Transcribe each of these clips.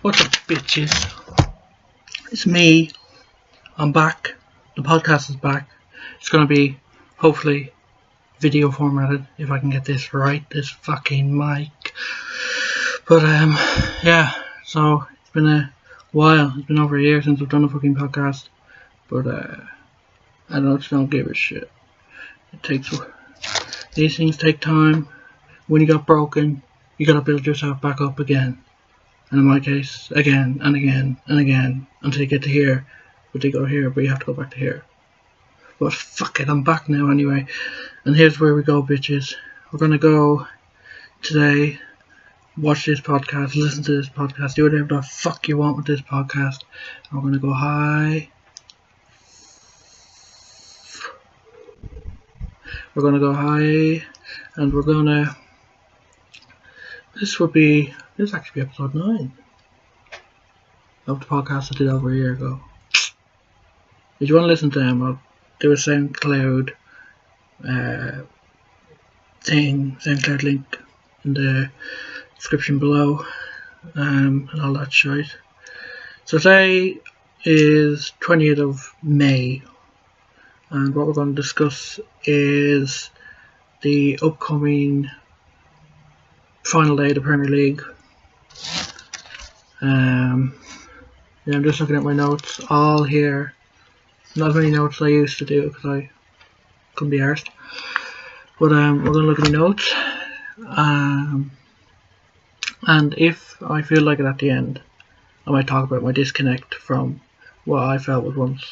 What's up, bitches? It's me. I'm back. The podcast is back. It's gonna be, hopefully, video formatted if I can get this right. This fucking mic. But yeah. So it's been a while. It's been over a year since I've done a fucking podcast. But I don't give a shit. These things take time. When you got broken, you gotta build yourself back up again. And in my case, again and again and again until you get to here. But you go here, but you have to go back to here. But fuck it, I'm back now anyway. And here's where we go, bitches. We're gonna go today, watch this podcast, listen to this podcast, do whatever the fuck you want with this podcast. And we're gonna go high. We're gonna go high, and we're gonna. This will actually be episode 9 of the podcast I did over a year ago. If you want to listen to them, I'll do a SoundCloud SoundCloud link in the description below, and all that shit. So today is 20th of May, and what we're going to discuss is the upcoming final day of the Premier League. Yeah, I'm just looking at my notes all here. Not as many notes as I used to do because I couldn't be arsed. But we're going to look at my notes. And if I feel like it at the end, I might talk about my disconnect from what I felt was once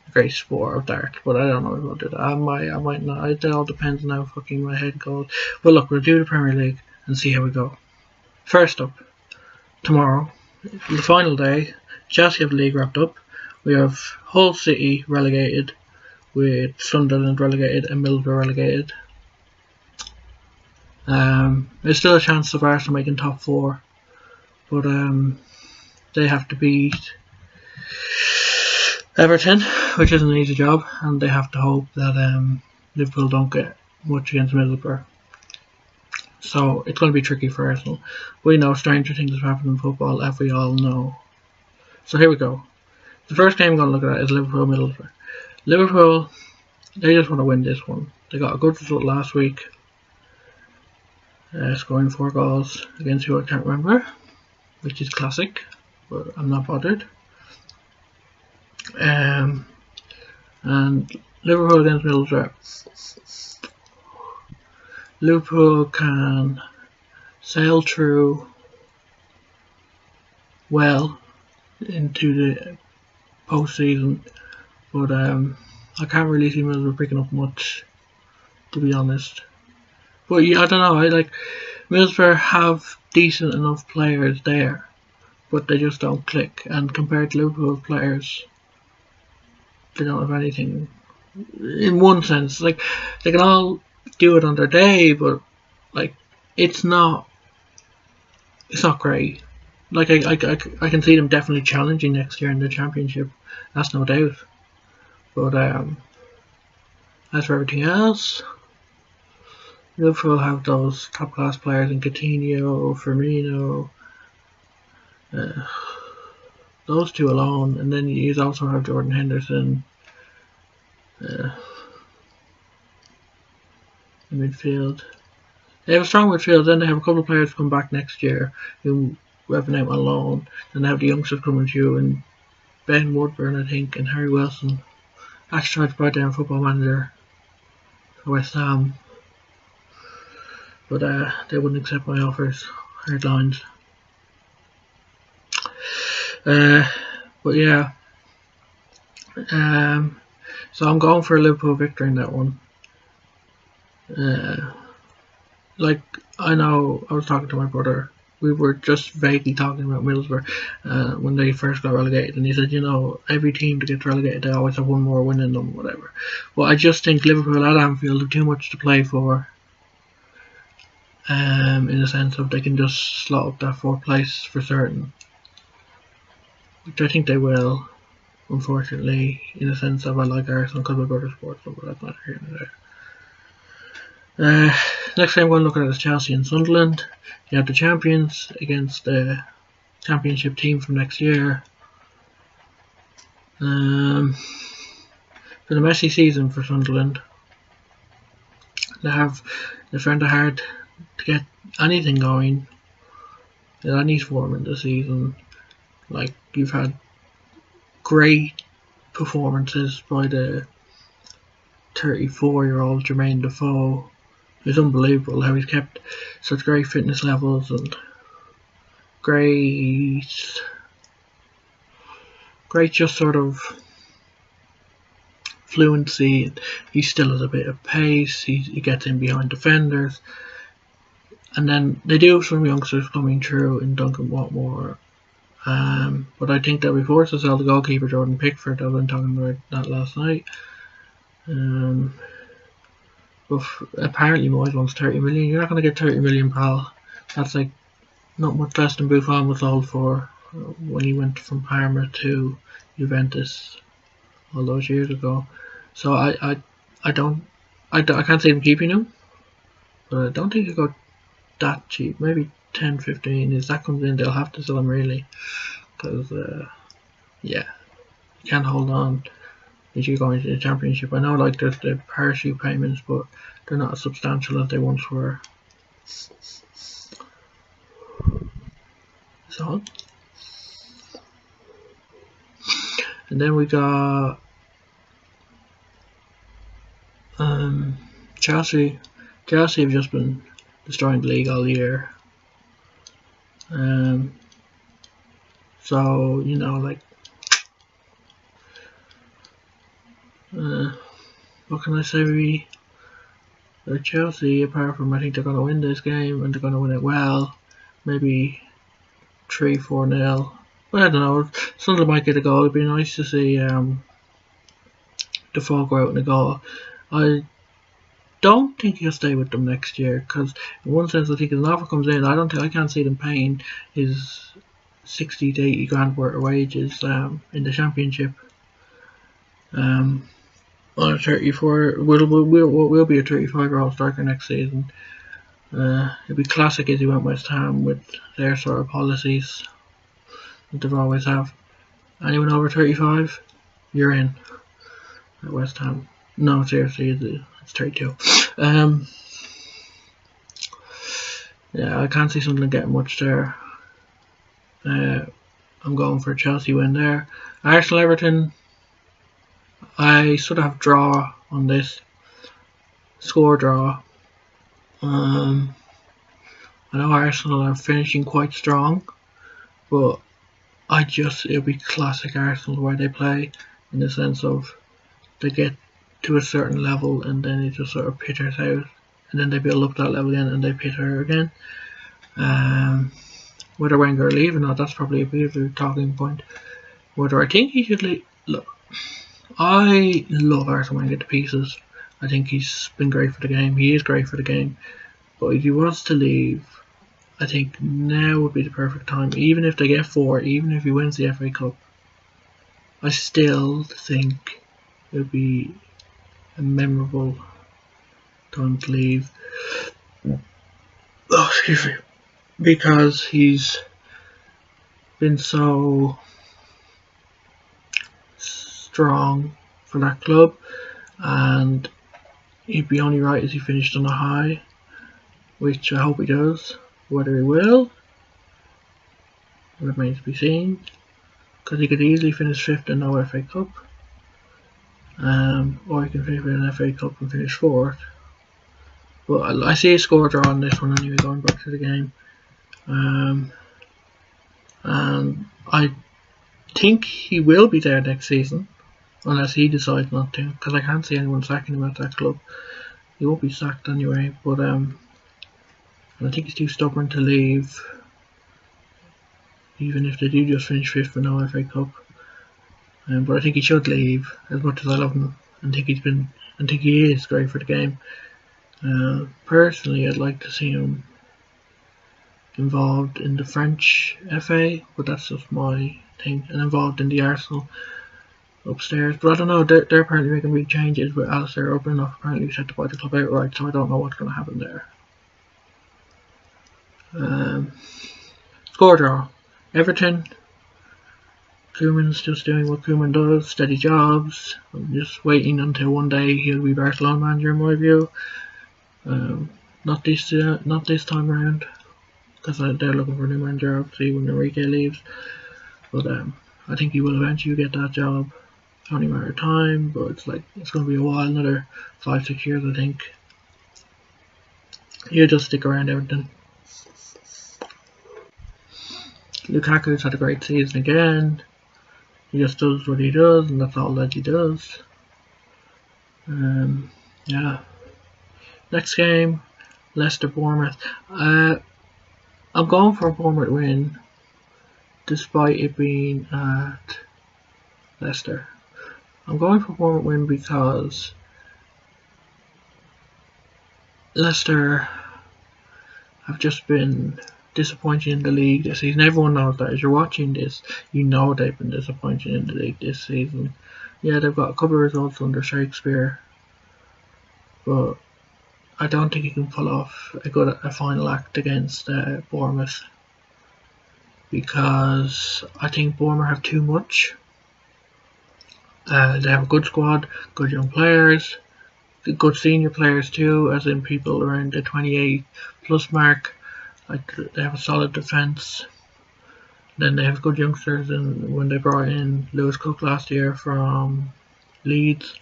a great sport of darts. But I don't know if I'll do that. I might not. It all depends on how fucking my head goes. But look, we'll do the Premier League and see how we go. First up, tomorrow, the final day, Chelsea have the league wrapped up. We have Hull City relegated, with Sunderland relegated and Middlesbrough relegated. There's still a chance of Arsenal making top 4, but they have to beat Everton, which isn't an easy job, and they have to hope that Liverpool don't get much against Middlesbrough. So it's going to be tricky for Arsenal. We know stranger things have happened in football, as we all know. So here we go. The first game I'm going to look at is Liverpool-Middlesbrough. Liverpool, they just want to win this one. They got a good result last week, scoring 4 goals against who I can't remember, which is classic, but I'm not bothered. And Liverpool against Middlesbrough. Liverpool can sail through well into the postseason, but I can't really see Middlesbrough picking up much, to be honest. But yeah, I don't know. Middlesbrough have decent enough players there, but they just don't click. And compared to Liverpool players, they don't have anything. In one sense, they can all do it on their day, but it's not great. I can see them definitely challenging next year in the Championship, that's no doubt. But as for everything else, Liverpool have those top class players in Coutinho, Firmino, those two alone, and then you also have Jordan Henderson. In midfield, they have a strong midfield. Then they have a couple of players come back next year who have been out on loan. Then they have the youngsters coming through, and Ben Woodburn, I think, and Harry Wilson. Actually tried to buy down Football Manager for West Ham, but they wouldn't accept my offers. Hard lines. But yeah. So I'm going for a Liverpool victory in that one. I know I was talking to my brother. We were just vaguely talking about Middlesbrough when they first got relegated, and he said, every team that gets relegated, they always have one more win in them, whatever. Well, I just think Liverpool at Anfield have too much to play for, in the sense of they can just slot up that 4th place for certain, which I think they will, unfortunately, in the sense of I like Arsenal because my brother supports them, but that's not here and there. Next game I'm going to look at is Chelsea and Sunderland. You have the champions against the championship team from next year. Been a messy season for Sunderland. They found it hard to get anything going in any form in the season. Like, you've had great performances by the 34-year-old Jermaine Defoe. It's unbelievable how he's kept such great fitness levels and great just sort of fluency. He still has a bit of pace. He gets in behind defenders. And then they do have some youngsters coming through in Duncan Watmore. But I think they'll be forced to sell the goalkeeper Jordan Pickford. I've been talking about that last night. But apparently Moyes wants 30 million. You're not going to get 30 million, pal. That's like not much less than Buffon was sold for when he went from Parma to Juventus all those years ago. So I can't see them keeping him. But I don't think he got that cheap. Maybe 10, 15. If that comes in, they'll have to sell him really. Because, yeah, you can't hold on if you're going to the championship. I know, like, there's the parachute payments, but they're not as substantial as they once were. So, and then we got Chelsea. Chelsea have just been destroying the league all year. So, you know, like, what can I say? They're Chelsea, apart from I think they're going to win this game and they're going to win it well. Maybe 3-4-0. But I don't know. Sunderland might get a goal. It'd be nice to see Defoe go out in a goal. I don't think he'll stay with them next year because, in one sense, I think if an offer comes in, I can't see them paying his 60 to 80 grand worth of wages in the championship. On a 34, will be a 35-year-old striker next season. It'd be classic if he went West Ham with their sort of policies that they've always have. Anyone over 35, you're in at West Ham. No, seriously, it's 32. Yeah, I can't see something getting much there. I'm going for a Chelsea win there. Arsenal Everton, I sort of have draw on this. Score draw. I know Arsenal are finishing quite strong, but it'll be classic Arsenal where they play, in the sense of they get to a certain level and then it just sort of peters out, and then they build up that level again and they peter again. Whether Wenger will leave or not, that's probably a bit of a talking point. Whether I think he should leave, look, I love Arsene Wenger to pieces. I think he's been great for the game. He is great for the game. But if he wants to leave, I think now would be the perfect time. Even if they get 4, even if he wins the FA Cup, I still think it would be a memorable time to leave. Oh, excuse me. Because he's been so strong for that club, and he'd be only right as he finished on a high, which I hope he does. Whether he will remains to be seen, because he could easily finish 5th and no FA Cup, or he can finish with an FA Cup and finish 4th. But I see a score draw on this one anyway, going back to the game. And I think he will be there next season, unless he decides not to, because I can't see anyone sacking him at that club. He won't be sacked anyway, but I think he's too stubborn to leave, even if they do just finish 5th with no FA Cup. But I think he should leave, as much as I love him and think he is great for the game. Personally, I'd like to see him involved in the French FA, but that's just my thing, and involved in the Arsenal upstairs. But I don't know, they're apparently making big changes with Alistair O'Brien apparently set to buy the club outright, so I don't know what's going to happen there. Score draw. Everton. Koeman's just doing what Koeman does, steady jobs. I'm just waiting until one day he'll be Barcelona manager in my view. Not this time around, because they're looking for a new manager obviously when Enrique leaves. But I think he will eventually get that job. It's only a matter of time, but it's going to be a while, another 5-6 years I think. He'll just stick around Everton. Lukaku's had a great season again. He just does what he does, and that's all that he does. Yeah. Next game, Leicester Bournemouth. I'm going for a Bournemouth win, despite it being at Leicester. I'm going for a Bournemouth win because Leicester have just been disappointing in the league this season. Everyone knows that. As you're watching this, you know they've been disappointing in the league this season. Yeah, they've got a couple of results under Shakespeare, but I don't think he can pull off a final act against Bournemouth, because I think Bournemouth have too much. They have a good squad, good young players, good senior players too, as in people around the 28 plus mark. Like, they have a solid defence. Then they have good youngsters, and when they brought in Lewis Cook last year from Leeds,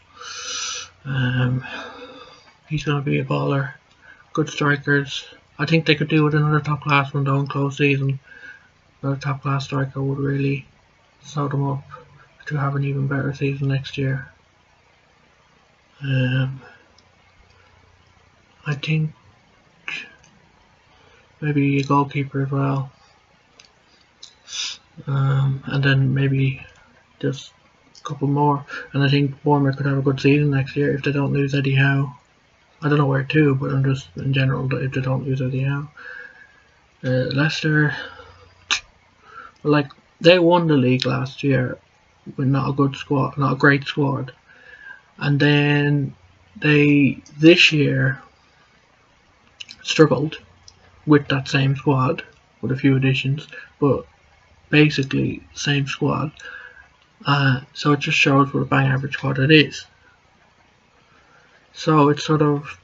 he's going to be a baller. Good strikers. I think they could do with another top class one down close season. Another top class striker would really sew them up to have an even better season next year. I think maybe a goalkeeper as well. And then maybe just a couple more. And I think Bournemouth could have a good season next year if they don't lose Eddie Howe. I don't know where to, but I'm just in general, if they don't lose Eddie Howe. Leicester, like, they won the league last year with not a good squad, not a great squad. And then they, this year, struggled with that same squad, with a few additions, but basically same squad. So it just shows what a bang average squad it is. So it's sort of,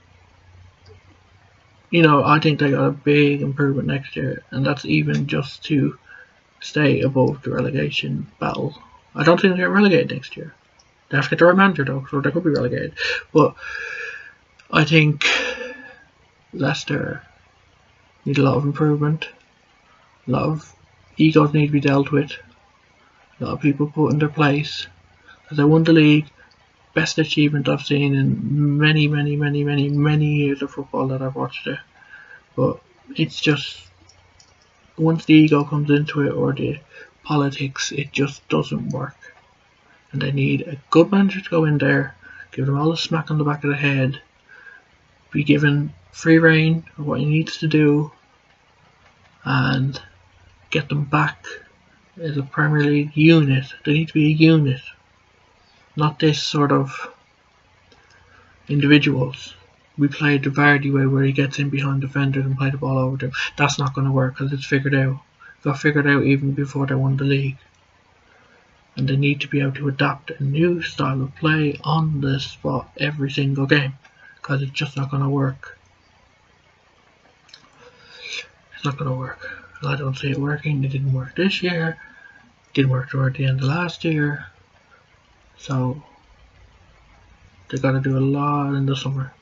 you know, I think they got a big improvement next year, and that's even just to stay above the relegation battle. I don't think they get relegated next year. They have to get the right manager though, so they could be relegated. But I think Leicester need a lot of improvement. A lot of egos need to be dealt with. A lot of people put in their place. Because they won the league. Best achievement I've seen in many years of football that I've watched it. But it's just, once the ego comes into it, or the politics, it just doesn't work. And they need a good manager to go in there, give them all a smack on the back of the head, be given free rein of what he needs to do, and get them back as a Premier League unit. They need to be a unit, not this sort of individuals. We played the Vardy way, where he gets in behind defenders and play the ball over them. That's not going to work, because it's figured out. It got figured out even before they won the league. And they need to be able to adapt a new style of play on the spot every single game, because it's just not going to work. It's not going to work. I don't see it working. It didn't work this year. It didn't work toward the end of last year. So they got to do a lot in the summer.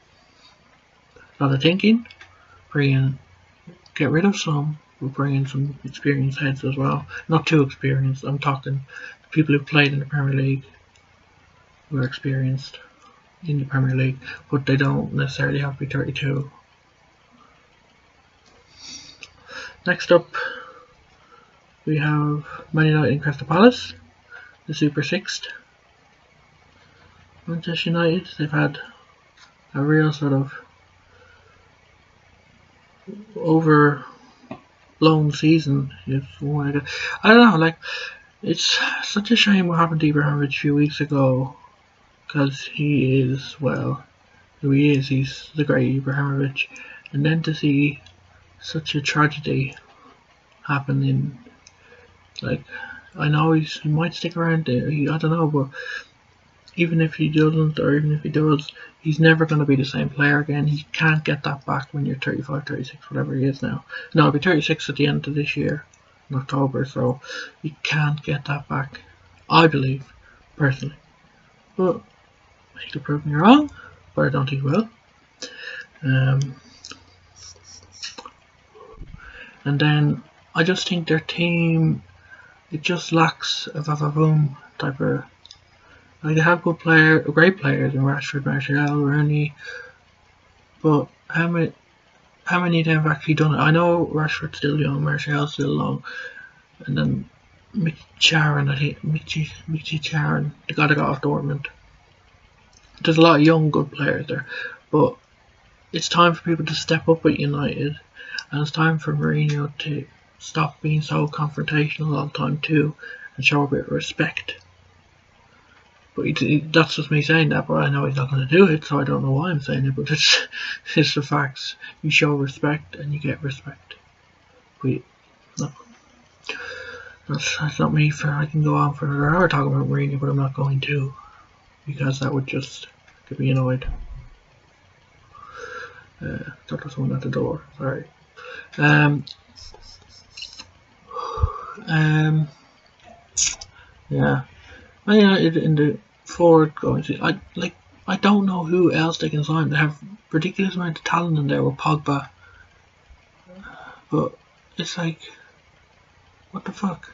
A lot of thinking. Get rid of some. We'll bring in some experienced heads as well. Not too experienced. I'm talking people who've played in the Premier League, who are experienced in the Premier League, but they don't necessarily have to be 32. Next up, we have Man United and Crystal Palace, the Super Sixth. Manchester United, they've had a real sort of overblown season. I don't know, like, it's such a shame what happened to Ibrahimovic a few weeks ago, because he is, well, who he is. He's the great Ibrahimovic. And then to see such a tragedy happening. Like, I know he might stick around there, I don't know, but even if he doesn't, or even if he does, he's never going to be the same player again. He can't get that back when you're 35, 36, whatever he is now. No, he'll be 36 at the end of this year, in October, so he can't get that back, I believe, personally. But he could prove me wrong, but I don't think he will. And then I just think their team, it just lacks a Vavavoom type of. Like, they have great players in Rashford, Martial, Rooney, but how many of them have actually done it? I know Rashford's still young, Martial's still young, and then Mkhitaryan, I think Mkhitaryan, the guy that got off Dortmund. There's a lot of young good players there, but it's time for people to step up at United, and it's time for Mourinho to stop being so confrontational all the time too, and show a bit of respect. But that's just me saying that, but I know he's not going to do it, so I don't know why I'm saying it, but it's the facts. You show respect and you get respect. But no, that's not me. I can go on for another hour talking about Mourinho, but I'm not going to, because that would just get me annoyed. Thought there was someone at the door, sorry. Yeah. In the forward going to, I don't know who else they can sign. They have ridiculous amount of talent in there with Pogba, but it's like, what the fuck?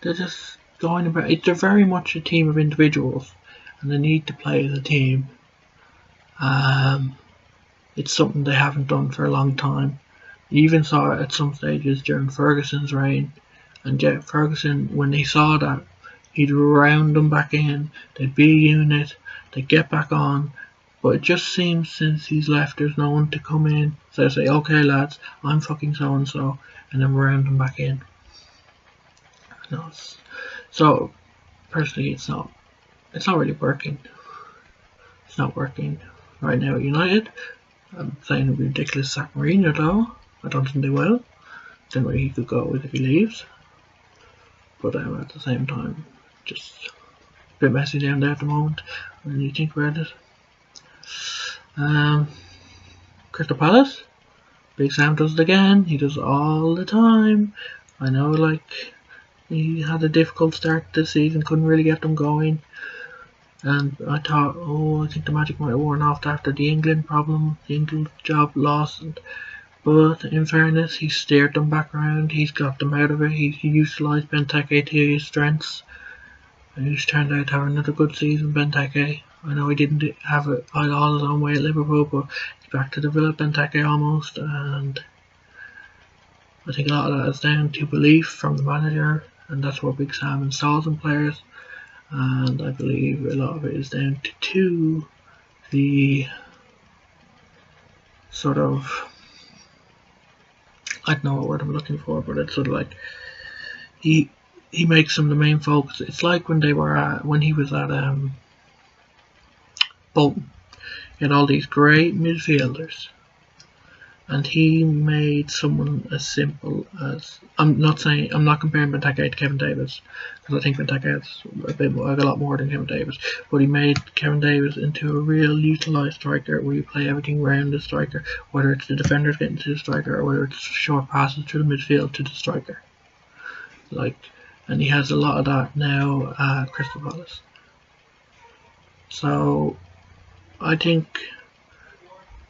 They're just going about it. They're very much a team of individuals, and they need to play as a team. It's something they haven't done for a long time. You even saw it at some stages during Ferguson's reign, and yet Ferguson, when he saw that, he'd round them back in, they'd be a unit, they'd get back on, but it just seems since he's left there's no one to come in, so they say, okay lads, I'm fucking so and so, and then round them back in. No, so personally it's not really working. It's not working right now at United. I'm saying it would be ridiculous to sack Mourinho though. I don't think they will. Then where he could go if he leaves. But at the same time, just a bit messy down there at the moment when you think about it. Crystal Palace, Big Sam does it again. He does it all the time. I know, like, he had a difficult start to the season, couldn't really get them going, and I thought, I think the magic might have worn off after the England problem, the England job lost. But in fairness, he steered them back around, he's got them out of it, he utilised Benteke to his strengths, and he's turned out to have another good season, Benteke. I know he didn't have it all his own way at Liverpool, but he's back to the Villa Benteke almost, and I think a lot of that is down to belief from the manager, and that's what Big Sam installs in players, and I believe a lot of it is down to the sort of, I don't know what word I'm looking for, but it's sort of like he makes them the main focus. It's like when he was at Bolton. He had all these great midfielders, and he made someone as simple as, I'm not comparing Benteke to Kevin Davis, because I think Benteke has a lot more than Kevin Davis, but he made Kevin Davis into a real utilised striker where you play everything around the striker, whether it's the defenders getting to the striker or whether it's short passes through the midfield to the striker. And he has a lot of that now at Crystal Palace. So I think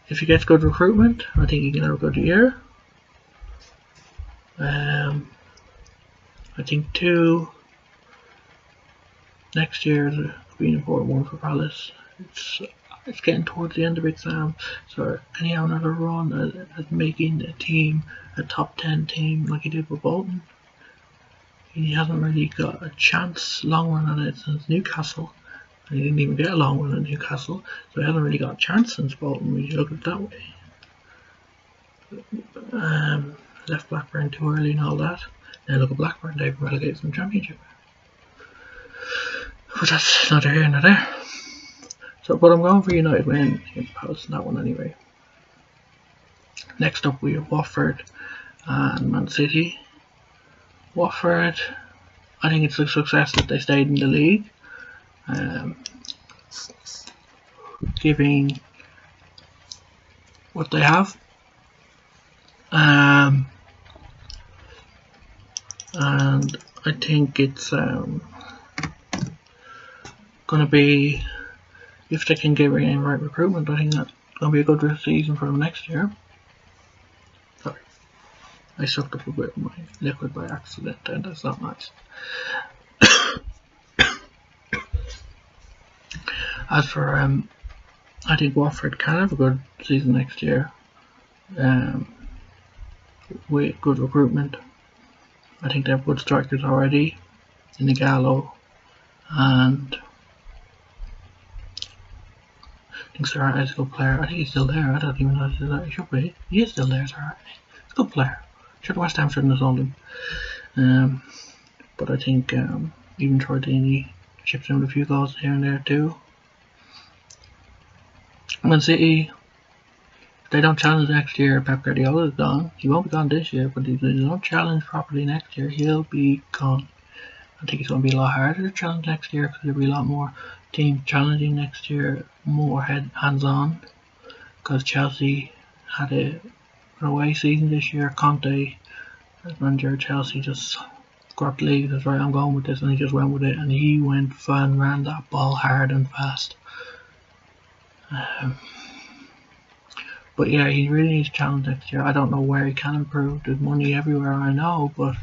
if he gets good recruitment, I think he can have a good year. I think too, next year is a an important one for Palace. It's getting towards the end of exam, so can he have another run at making a team a top 10 team like he did with Bolton? He hasn't really got a chance long run at it since Newcastle. And he didn't even get a long run at Newcastle, so he hasn't really got a chance since Bolton when you look at it that way. Left Blackburn too early and all that. Now look at Blackburn, they've relegated from the Championship. But that's neither here nor there. So, but I'm going for United win against Palace in that one anyway. Next up we have Watford and Man City. Watford, I think it's a success that they stayed in the league, giving what they have, and I think it's going to be, if they can get in right recruitment, I think that's going to be a good season for them next year. Sorry, I sucked up a bit of my liquid by accident, and that's not nice. As for I think Watford can have a good season next year, with good recruitment. I think they have good strikers already in the Gallo, and I think Sarah is a good player. I think he's still there. I don't even know if he should be. He is still there, Sarah. He's a good player. Should West Ham shouldn't have sold him. But I think even Troy Deeney chips in with a few goals here and there too. Man City, if they don't challenge next year, Pep Guardiola is gone. He won't be gone this year, but if they don't challenge properly next year, he'll be gone. I think it's going to be a lot harder to challenge next year because there'll be a lot more teams challenging next year, more hands-on. Because Chelsea had an away season this year. Conte, as manager of Chelsea, just grabbed the league and said, right, I'm going with this, and he just went with it, and he went and ran that ball hard and fast. But yeah, he really needs to challenge next year. I don't know where he can improve. There's money everywhere, I know, but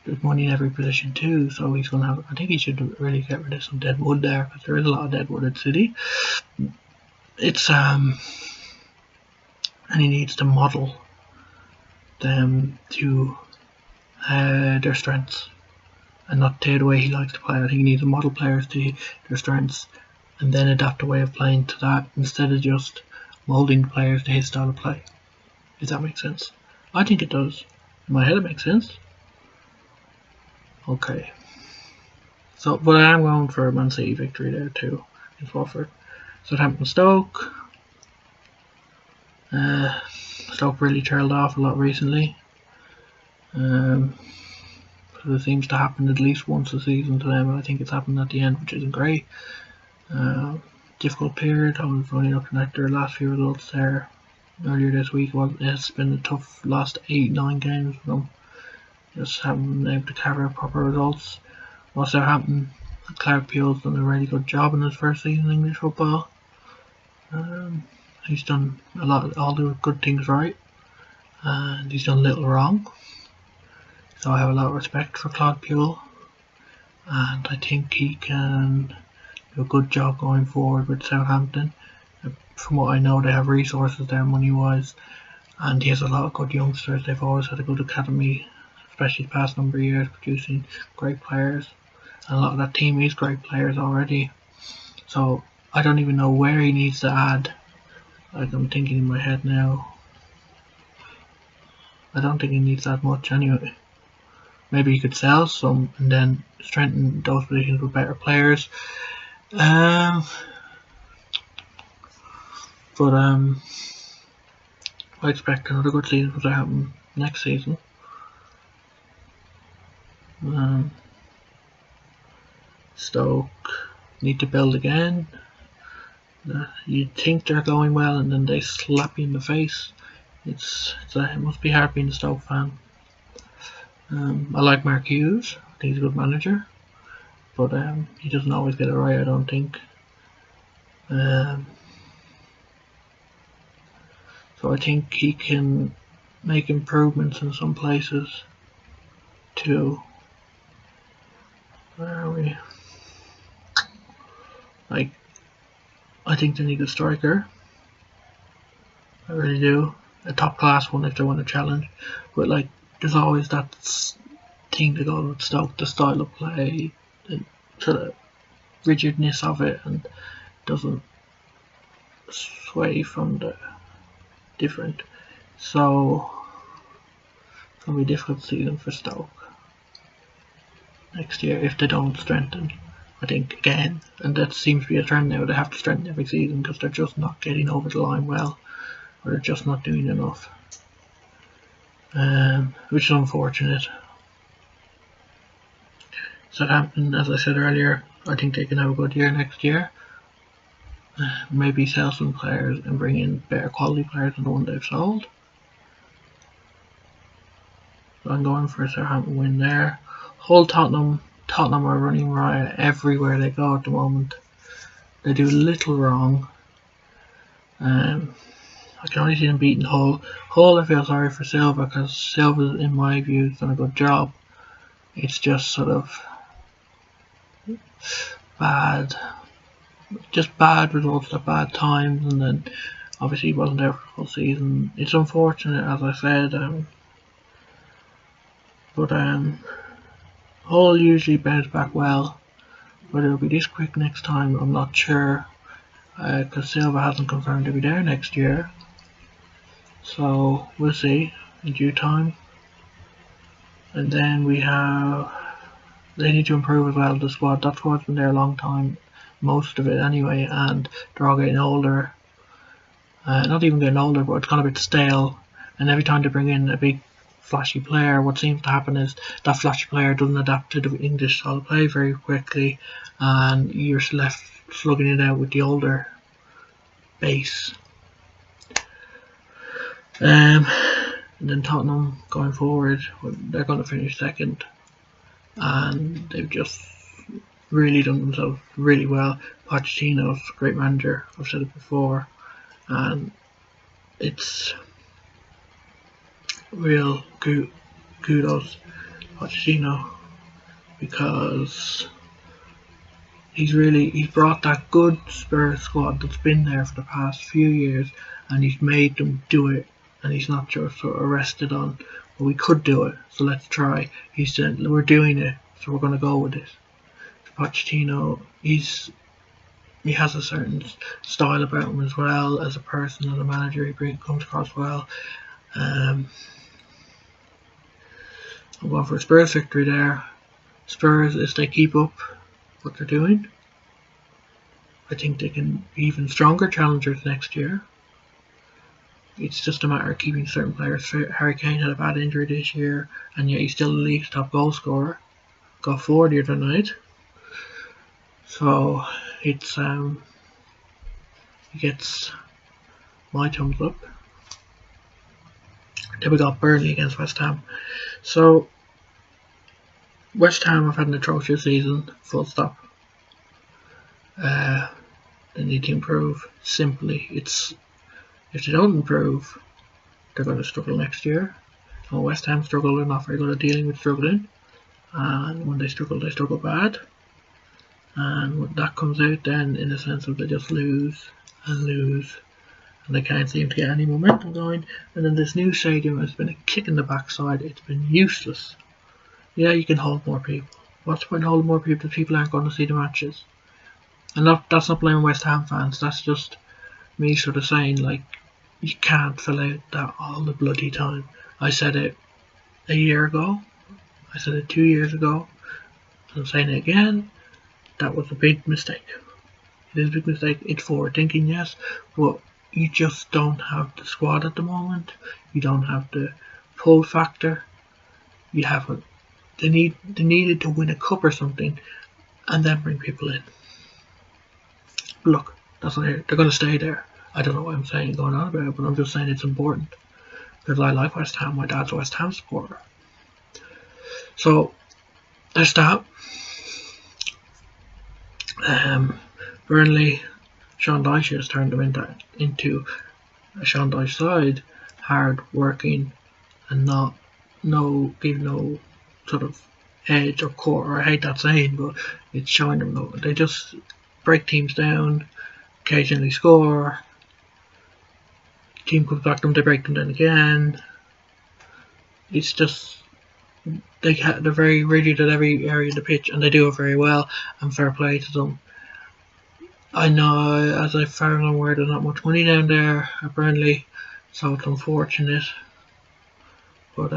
there's money in every position too. So he's going to have. I think he should really get rid of some dead wood there, because there is a lot of dead wood at City. It's and he needs to model them to their strengths, and not take the way he likes to play. I think he needs to model players to their strengths, and then adapt a way of playing to that, instead of just moulding players to his style of play. If that makes sense. I think it does. In my head it makes sense. Okay. So, but I am going for a Man City victory there too, in Watford. Southampton Stoke. Stoke really trailed off a lot recently. So it seems to happen at least once a season to them, and I think it's happened at the end, which isn't great. Difficult period. I was only looking at their last few results there earlier this week. Well, it's been a tough last 8-9 games for them. Just haven't been able to carry out proper results. While Southampton, Clark Puel's done a really good job in his first season in English football. He's done all the good things right, and he's done little wrong. So I have a lot of respect for Claude Puel, and I think he can do a good job going forward with Southampton. From what I know, they have resources there money wise, and he has a lot of good youngsters. They've always had a good academy, especially the past number of years, producing great players, and a lot of that team is great players already. So I don't even know where he needs to add. Like, I'm thinking in my head now, I don't think he needs that much anyway. Maybe he could sell some and then strengthen those positions with better players. I expect another good season to happen next season. Stoke need to build again. You'd think they're going well, and then they slap you in the face. It must be hard being a Stoke fan. I like Mark Hughes. I think he's a good manager, but he doesn't always get it right, I don't think. So I think he can make improvements in some places too. Where are we? Like, I think they need a striker. I really do. A top class one if they want to challenge. But like, there's always that thing to go with Stoke, the style of play, the sort of rigidness of it, and doesn't sway from the different. So it's going to be a difficult season for Stoke next year if they don't strengthen. I think again, and that seems to be a trend now, they have to strengthen every season because they're just not getting over the line well. but they're just not doing enough, which is unfortunate. Southampton, as I said earlier, I think they can have a good year next year. Maybe sell some players and bring in better quality players than the one they've sold. So I'm going for a Southampton win there. Whole Tottenham are running riot everywhere they go at the moment. They do little wrong. I can only see them beating Hull. Hull, I feel sorry for Silva, because Silva, in my view, has done a good job. It's just sort of bad results at bad times, and then obviously he wasn't there for the whole season. It's unfortunate, as I said, but Hull usually bounce back well. Whether it'll be this quick next time, I'm not sure, because Silva hasn't confirmed to be there next year. So we'll see in due time. And then they need to improve as well, the squad. That squad's been there a long time, most of it anyway, and they're all getting older. Not even getting older, but it's gone a bit stale. And every time they bring in a big flashy player, what seems to happen is that flashy player doesn't adapt to the English style of play very quickly, and you're left slugging it out with the older base. And then Tottenham going forward, they're going to finish second, and they've just really done themselves really well. Pochettino's a great manager, I've said it before, and it's real kudos Pochettino, because he's brought that good Spurs squad that's been there for the past few years, and he's made them do it, and he's not just sort of rested on, well, we could do it, so let's try. He said, we're doing it, so we're going to go with it. Pochettino, he has a certain style about him as well, as a person and a manager. He comes across well. I'm going for a Spurs victory there. Spurs, if they keep up what they're doing, I think they can be even stronger challengers next year. It's just a matter of keeping certain players fit. Harry Kane had a bad injury this year, and yet he's still the league's top goal scorer. Got 4 the other night. So it's he gets my thumbs up. Then we got Burnley against West Ham. So West Ham have had an atrocious season, full stop. They need to improve. Simply, if they don't improve, they're going to struggle next year. And West Ham struggle, they're not very good at dealing with struggling, and when they struggle bad. And when that comes out, then in the sense of they just lose, and they can't seem to get any momentum going. And then this new stadium has been a kick in the backside. It's been useless. Yeah, you can hold more people. What's the point in holding more people if people aren't going to see the matches? And that's not blaming West Ham fans. That's just me sort of saying, like, you can't fill out that all the bloody time. I said it a year ago. I said it 2 years ago. I'm saying it again. That was a big mistake. It is a big mistake. It's forward thinking, yes, but you just don't have the squad at the moment. You don't have the pull factor. You haven't. They needed to win a cup or something, and then bring people in. But look, that's not it. They're going to stay there. I don't know what I'm saying going on about it, but I'm just saying it's important, because I like West Ham. My dad's a West Ham supporter. So there's that. Burnley, Sean Dyche has turned them into a Sean Dyche side, hard working and give no sort of edge or core. Or I hate that saying, but it's showing them though. They just break teams down, occasionally score. Team comes back to them, they break them down again. It's just they're very rigid at every area of the pitch, and they do it very well, and fair play to them. I know, as I found on where there's not much money down there at Burnley, so it's unfortunate. But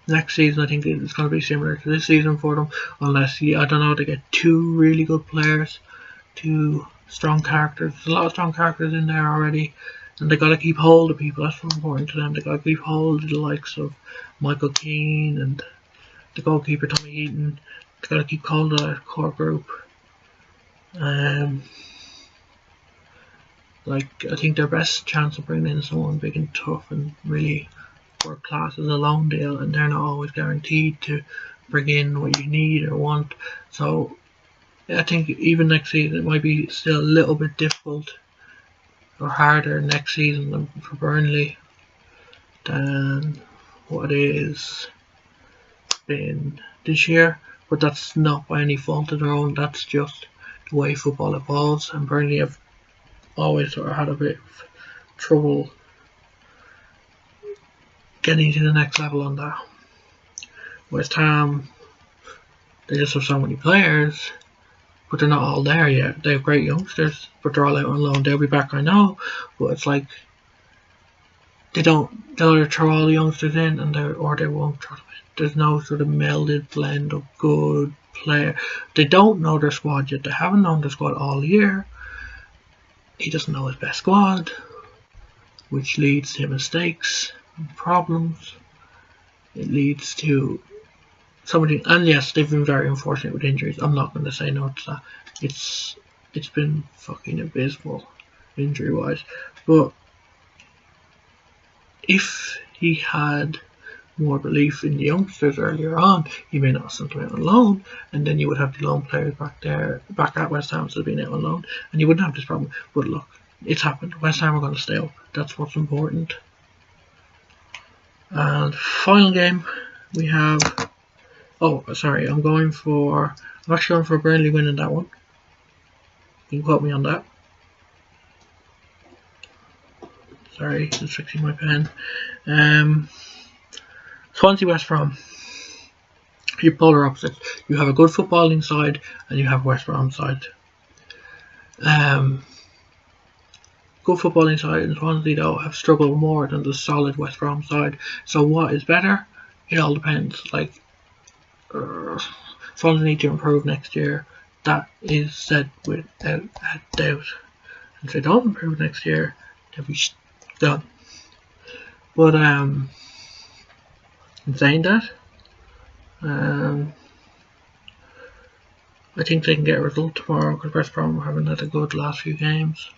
next season I think it's going to be similar to this season for them, unless I don't know, they get 2 really good players, 2 strong characters. There's a lot of strong characters in there already. and they got to keep hold of people. That's what's important to them. They got to keep hold of the likes of Michael Keane and the goalkeeper Tommy Heaton. They got to keep hold of that core group. Like, I think their best chance of bringing in someone big and tough and really world class is a loan deal, and they're not always guaranteed to bring in what you need or want. So I think even next season it might be still a little bit difficult or harder next season for Burnley than what it is been this year. But that's not by any fault of their own. That's just the way football evolves, and Burnley have always sort of had a bit of trouble getting to the next level on that. West Ham, they just have so many players, but they're not all there yet. They have great youngsters, but they're all out on loan. They'll be back, I know, but it's like they'll either throw all the youngsters in or they won't throw them in. There's no sort of melded blend of good player. They don't know their squad yet. They haven't known their squad all year. He doesn't know his best squad, which leads to mistakes and problems. It leads to somebody, and yes, they've been very unfortunate with injuries. I'm not going to say no to that. It's been fucking abysmal injury wise. But if he had more belief in the youngsters earlier on, he may not have sent them out on loan, and then you would have the loan players back at West Ham instead of being out on loan, and you wouldn't have this problem. But look, it's happened. West Ham are going to stay up. That's what's important. And final game, we have. Oh, sorry, I'm actually going for Burnley winning that one. You can quote me on that. Sorry, just fixing my pen. Swansea West Brom. You're polar opposites. You have a good footballing side and you have West Brom side. Good footballing side in Swansea though have struggled more than the solid West Brom side. So what is better? It all depends. Like Swansea need to improve next year. That is said without a doubt. And if they don't improve next year, they'll be done. But in saying that, I think they can get a result tomorrow because West Brom haven't had a good last few games.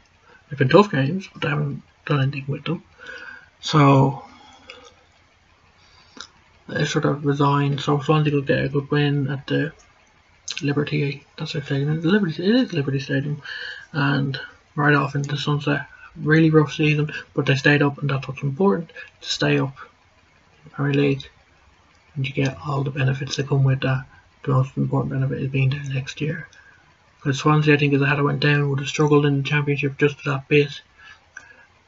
They've been tough games, but they haven't done anything with them. So they sort of resigned. So Swansea will get a good win at the Liberty. That's their stadium. It is Liberty Stadium, and right off into the sunset. Really rough season, but they stayed up, and that's what's important, to stay up in the Premier League, and you get all the benefits that come with that. The most important benefit is being there next year. Because Swansea, I think, if they had went down, would have struggled in the Championship just a that bit.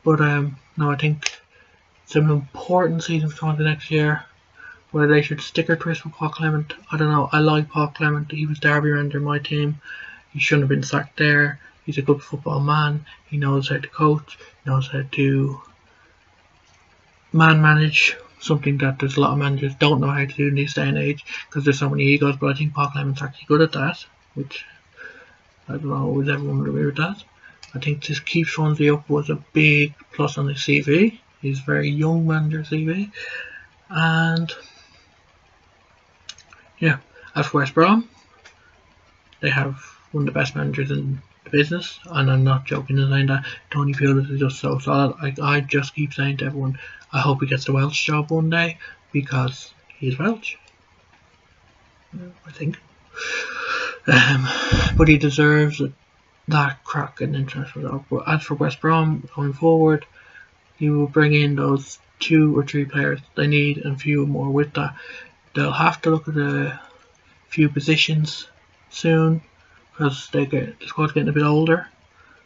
But no, I think it's an important season for Swansea next year. Whether they should stick or twist with Paul Clement, I don't know. I like Paul Clement. He was Derby under my team. He shouldn't have been sacked there. He's a good football man. He knows how to coach. He knows how to man manage. Something that there's a lot of managers don't know how to do in this day and age because there's so many egos. But I think Paul Clement's actually good at that. Which I don't know if everyone would agree with that. I think to keep Swansea up was a big plus on his CV. He's a very young manager CV. And yeah, as for West Brom, they have one of the best managers in the business, and I'm not joking in saying that. Tony Pulis is just so solid. I just keep saying to everyone, I hope he gets the Welsh job one day because he's Welsh. I think. But he deserves that crack in international job. But as for West Brom going forward, he will bring in those 2 or 3 players they need and few more with that. They'll have to look at a few positions soon because the squad's getting a bit older.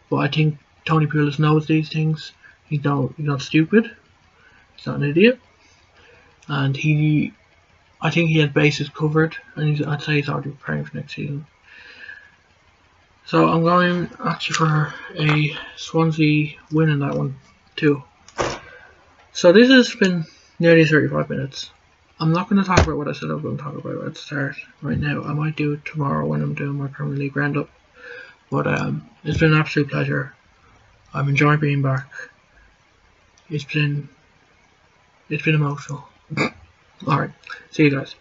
But I think Tony Pulis knows these things. He's not stupid. He's not an idiot. And I think he has bases covered, and I'd say he's already preparing for next season. So I'm going actually for a Swansea win in that one too. So this has been nearly 35 minutes. I'm not going to talk about what I said I was going to talk about at the start right now. I might do it tomorrow when I'm doing my Premier League roundup. But it's been an absolute pleasure. I'm enjoying being back. it's been emotional. Alright, see you guys.